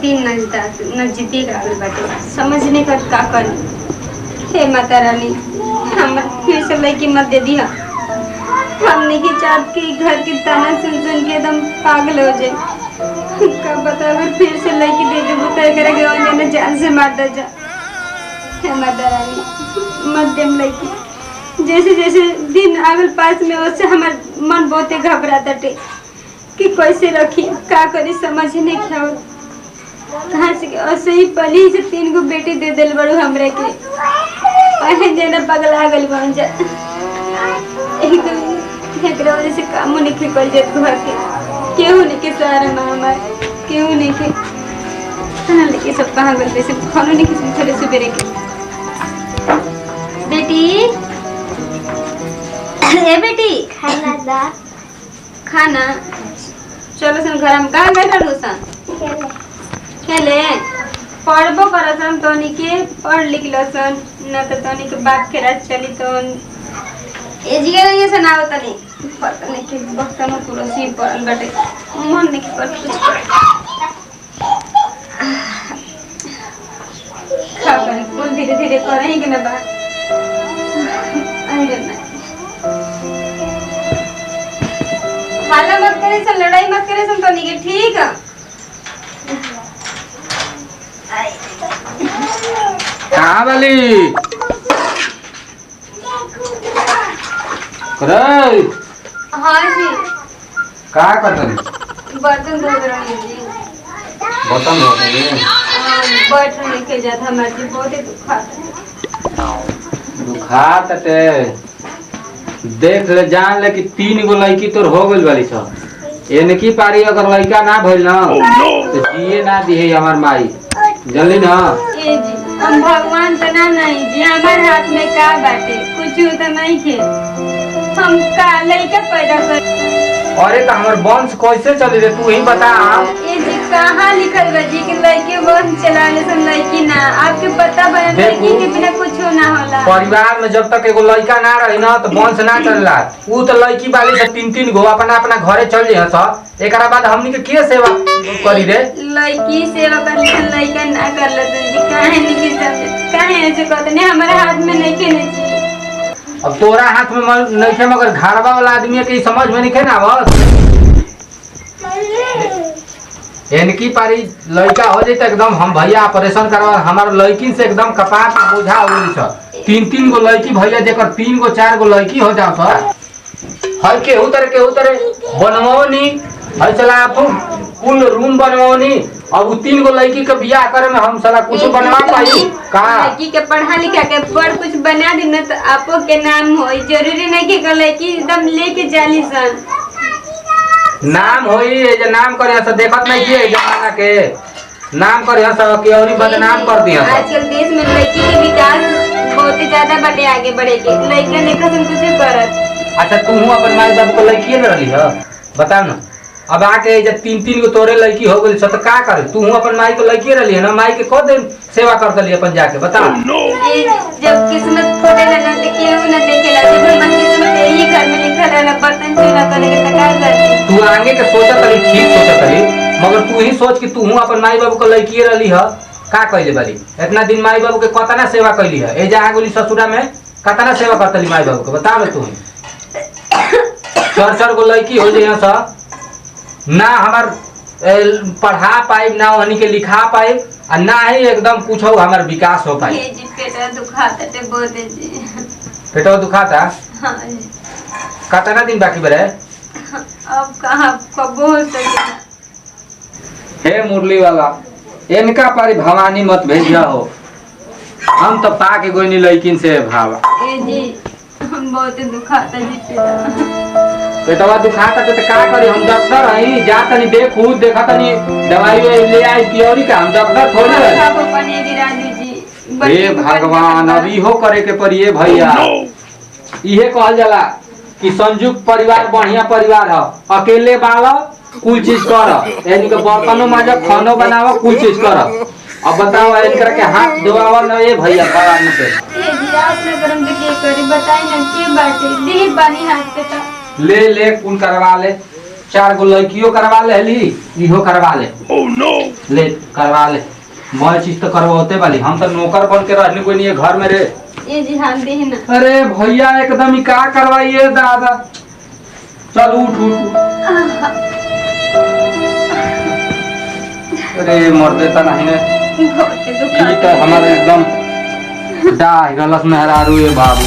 दिन नजदीक आ गइल बाटे, समझने का करी। हे माता रानी, हम फिर से लड़की मत दे दिया। हमने की चाहत की घर की ताना सुन सुन के एकदम पागल हो जाए। कब बता अगर फिर से लड़की दे दे बता करेगा जान से मार दे जा। हे माता रानी मत दे लड़की। जैसे जैसे दिन आगल पास में उससे हमार मन बहुत घबराता टे कि कैसे रखी का करी समझ नहीं क्या हो। कहाँ से ऐसे ही पहले ही से 3 गो बेटी दे दिल बड़ू हमरे के पहले देना पगला गल बन जा। एकरा वजह से काम नहीं निकल जात घर के केहू नहीं के सारा माँ हमार केहू नहीं के खाना लेके सब कहाँ गल से खानो नहीं किसी थोड़े सुबेरे के। बेटी ए बेटी खाना दा खाना चलो सन घर में कहाँ बैठा सन खेले पढ़बो करसन तोनी के पढ़ लिख लसन न तो तोनी के बाप के रात चली तो ए जिगे ये सुनाओ तनी पता नहीं के वक्त में पूरा सी पढ़ल बाटे मन नहीं कर कुछ खा कर कुल धीरे धीरे करें कि ना बात अरे ना हाला मत करे सन लड़ाई मत करे सन तोनी के ठीक है। कहाँ वाली करे हाँ जी का कर रही बर्तन धो रही जी बर्तन धो रही बैठ लेके जाता हमारे जी बहुत ही दुखाता दुखाते देख ले जान ले कि 3 गो लड़की तोर हो गइल वाली सब एनकी पारी अगर लड़का ना भइल ना तो जिए ना दिए हमार माई जल्दी ना ए जी हम भगवान तो ना नहीं जी हमारे हाथ में का बाटे कुछ तो नहीं खे हम का लड़का पैदा कर। अरे तो हमार वंश कैसे चली रे तू ही बता। ए जी कहाँ लिखल बा जी कि लड़के वंश चलाने से लड़की ना आपके पता बा लड़की के बिना कुछ ना होला। परिवार में जब तक एगो लड़का ना रही ना तो वंश ना चलला ऊ तो लड़की वाली से 3-3 गो अपना अपना घरे चल जाए सब एकरा बाद हमनी के सेवा करी रे लड़की सेवा कर लड़का ना कर लेते जी काहे नहीं की समझ काहे ऐसे कहते नहीं हमारे हाथ में नहीं के नहीं। अब तोरा हाथ में नहीं थे मगर घरवा वाला आदमी के समझ में नहीं खे ना बस इनकी पारी लड़का हो जाए तो एकदम हम भैया ऑपरेशन करवा हमारे लड़की से एकदम कपार पे बोझा हो गई सब 3-3 गो लड़की भैया जेकर 3 गो 4 गो लड़की हो जाओ सर हर के उतरे बनवानी हर चला कुल रूम बनवानी अब 3 गो लड़की के बियाह करे में हम साला कुछ बनवा पाई का लड़की के पढ़ा लिखा के बड़ कुछ बना दी ना तो आपो के नाम हो जरूरी नहीं कि लड़की एकदम लेके जाली सन नाम होई जे नाम करे से देखत नहीं किए जमाना के नाम करे सब के औरी बदनाम कर दिया आजकल देश में लड़की के विकास बहुत ही ज्यादा बड़े आगे बढ़े के लड़का लेखा से कुछ करत। अच्छा तू अपन माई बाबू को लड़की न रही है बता ना अब आके जब 3-3 गो तोरे लड़की हो गई तो का करे तू अपन माई को लड़की रही है ना माई के को दिन सेवा कर दली अपन जाके बता। जब किस्मत खोले ना तो केहू ना देखेला जब मन किस्मत यही घर में लिखल रहला बर्तन चूल्हा करे के तका करती तू आगे के सोचत रही ठीक सोचत रही मगर तू ही सोच कि तू अपन माई बाबू को लड़की रही है का कहले बारी इतना दिन माई बाबू के कतना सेवा कैली है ए जा गोली ससुरा में कतना सेवा करतली माई बाबू के बता तू 4 गो लड़की हो जाए सब ना हमार पढ़ा पाए ना उन्हीं के लिखा पाए और ना ही एकदम कुछ हो हमार विकास हो पाए। जी पेटा दुखाता ते बहुत जी पेटवा दुखाता हां जी कितना दिन बाकी बरे अब कहां कब हो सके। हे मुरली वाला इनका पारी भवानी मत भेजिया हो हम तो पाके गोनी लड़किन से भावा ए जी हम बहुत दुखाता जी पेटा पेटवा दुखाता तो का करी हम डॉक्टर हई जा तनी देखू देखा तनी दवाई ले आई पियोरी का हम डॉक्टर थोड़े है। आपको पनीर गिरा दीजिए हे भगवान अब इहो करे के पड़िए भैया इहे कहल जाला कि संयुक्त परिवार बढ़िया परिवार है अकेले बालो कुल चीज कर यानी कि बर्तनों माजा खानो बनाओ कुल चीज कर अब बताओ इनकर के हाथ धोआवा न ये भैया भगवान से ए जी रात में गरम के करी बताई ना के बाटे दी पानी हाथ पे ता ले कुल करवा ले 4 गो लड़कियों करवा ले ली, इहो करवा ले। ले करवा ले, मैं चीज तो करवाते वाली, हम तो नौकर बन के रहने कोई नहीं है घर में रे। ये जी हाल दे ना। अरे भैया एकदम ही का करवाइए दादा। चल उठ उठ। अरे मर देता नहीं है, बहुत ये तो हमारे एकदम डाह गलत मेहरारू है बाबू।